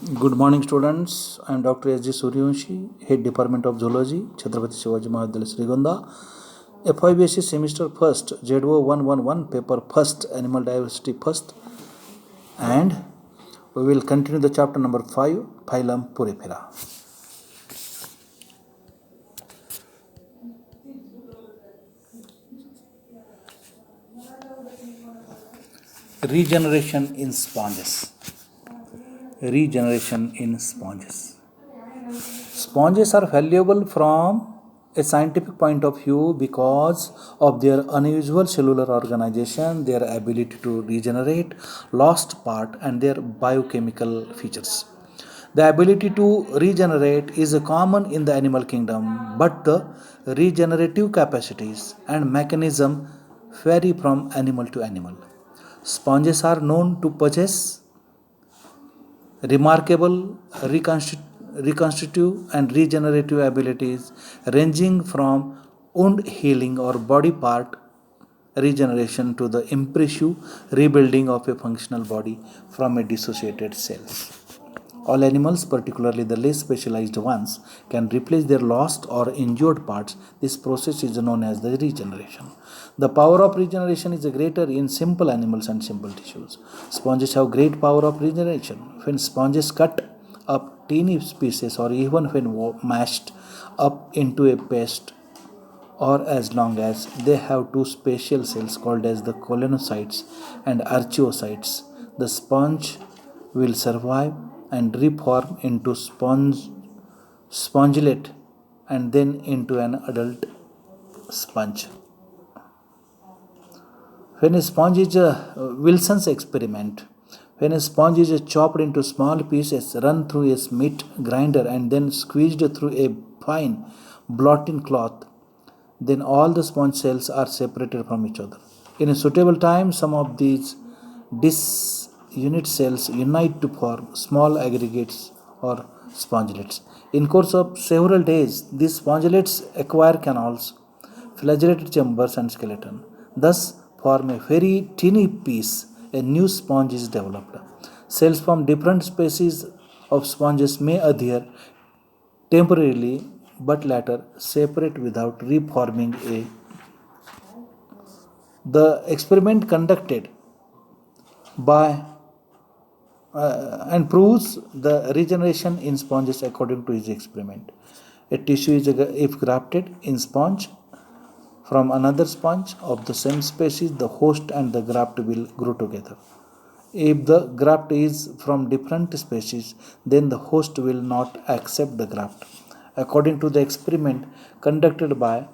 Good morning, students. I am Dr. S. G. Suryavanshi, Head Department of Zoology, Chhatrapati Shivaji Mahavidyalaya, Srigonda. FIBSC Semester First, ZO 111, Paper First, Animal Diversity First, and we will continue the chapter number 5, Phylum Porifera. Regeneration in sponges. Regeneration in sponges. Sponges are valuable from a scientific point of view because of their unusual cellular organization, their ability to regenerate lost part, and their biochemical features. The ability to regenerate is common in the animal kingdom, but the regenerative capacities and mechanism vary from animal to animal. Sponges are known to possess remarkable reconstitutive and regenerative abilities ranging from wound healing or body part regeneration to the impressive rebuilding of a functional body from a dissociated cells. All animals, particularly the less specialized ones, can replace their lost or injured parts. This process is known as the regeneration. The power of regeneration is greater in simple animals and simple tissues. Sponges have great power of regeneration. When sponges cut up teeny pieces or even when mashed up into a paste, or as long as they have two special cells called as the colonocytes and archaeocytes, the sponge will survive and reform into spongelet and then into an adult sponge. When a sponge is Wilson's experiment, when a sponge is chopped into small pieces, run through a meat grinder, and then squeezed through a fine blotting cloth, then all the sponge cells are separated from each other. In a suitable time, some of these disunit cells unite to form small aggregates or spongelets. In course of several days, these spongelets acquire canals, flagellated chambers, and skeleton. Thus, form a very teeny piece, a new sponge is developed. Cells from different species of sponges may adhere temporarily but later separate without reforming a. The experiment conducted by and proves the regeneration in sponges according to his experiment. A tissue is if grafted in sponge from another sponge of the same species, the host and the graft will grow together. If the graft is from different species, then the host will not accept the graft. According to the experiment conducted by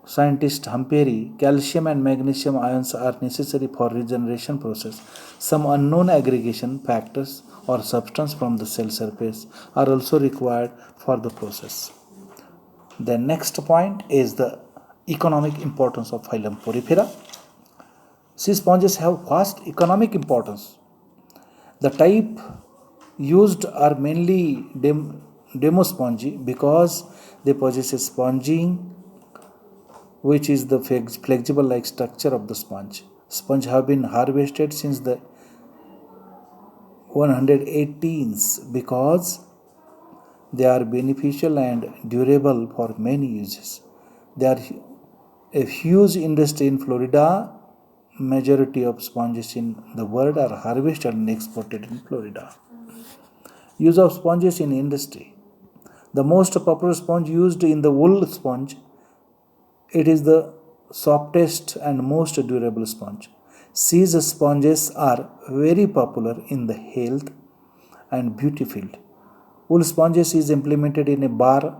scientist Hamperi, calcium and magnesium ions are necessary for regeneration process. Some unknown aggregation factors or substance from the cell surface are also required for the process. The next point is the economic importance of phylum Porifera. Sea sponges have vast economic importance. The type used are mainly demospongy because they possess a sponging which is the flexible like structure of the sponge. Sponge have been harvested since the 118s because they are beneficial and durable for many uses. They are a huge industry in Florida. Majority of sponges in the world are harvested and exported in Florida. Use of sponges in industry. The most popular sponge used in the wool sponge. It is the softest and most durable sponge. Sea sponges are very popular in the health and beauty field. Wool sponges is implemented in a bar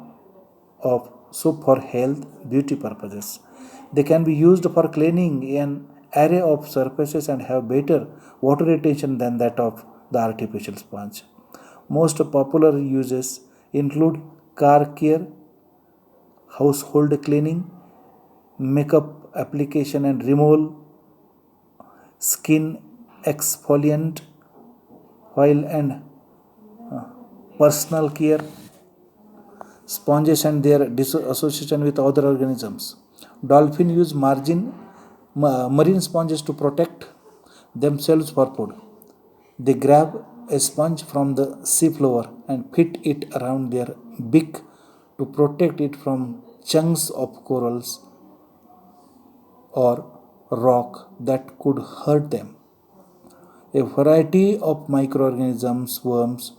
of soap for health beauty purposes. They can be used for cleaning an array of surfaces and have better water retention than that of the artificial sponge. Most popular uses include car care, household cleaning, makeup application and removal, skin exfoliant, oil and personal care, sponges and their association with other organisms. Dolphin use marine sponges to protect themselves for food. They grab a sponge from the seafloor and fit it around their beak to protect it from chunks of corals or rock that could hurt them. A variety of microorganisms, worms,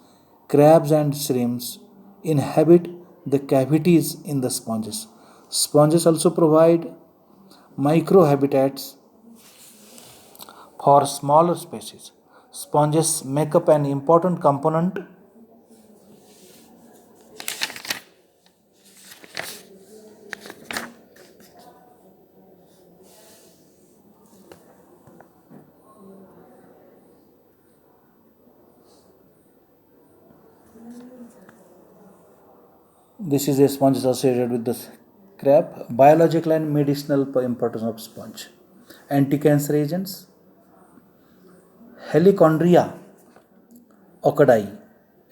crabs, and shrimps inhabit the cavities in the sponges. Sponges also provide microhabitats for smaller species. Sponges make up an important component. This is a sponge associated with the crab. Biological and medicinal importance of sponge. Anti-cancer agents. Helichondria ocadi,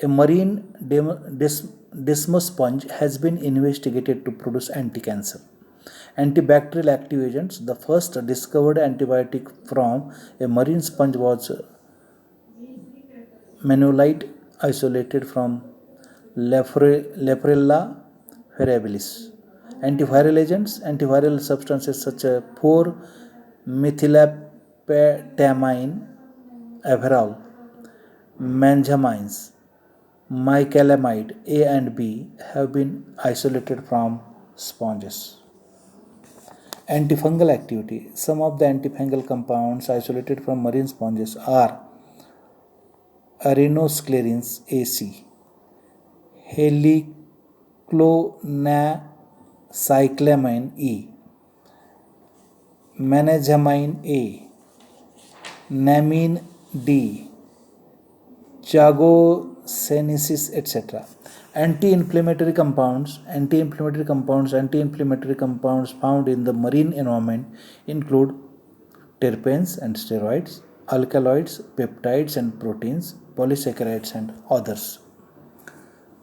a marine desmos sponge, has been investigated to produce anti-cancer, antibacterial active agents. The first discovered antibiotic from a marine sponge was manolite, isolated from Leprella variabilis. Antiviral agents, antiviral substances such as 4-methylapetamine, Averall, manjamines, mycalamide A and B have been isolated from sponges. Antifungal activity. Some of the antifungal compounds isolated from marine sponges are arenosclarins AC, heliclonacyclamine E, manajamine A, namine D, chagosenesis, etc. Anti-inflammatory compounds found in the marine environment include terpenes and steroids, alkaloids, peptides and proteins, polysaccharides and others.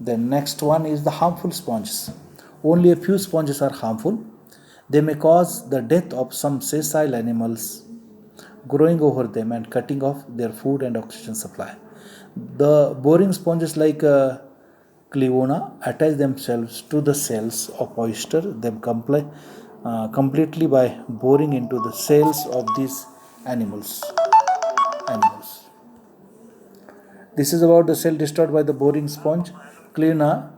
The next one is the harmful sponges. Only a few sponges are harmful. They may cause the death of some sessile animals growing over them and cutting off their food and oxygen supply. The boring sponges like Clivona attach themselves to the cells of oyster them completely by boring into the cells of these animals. This is about the cell destroyed by the boring sponge. Clivona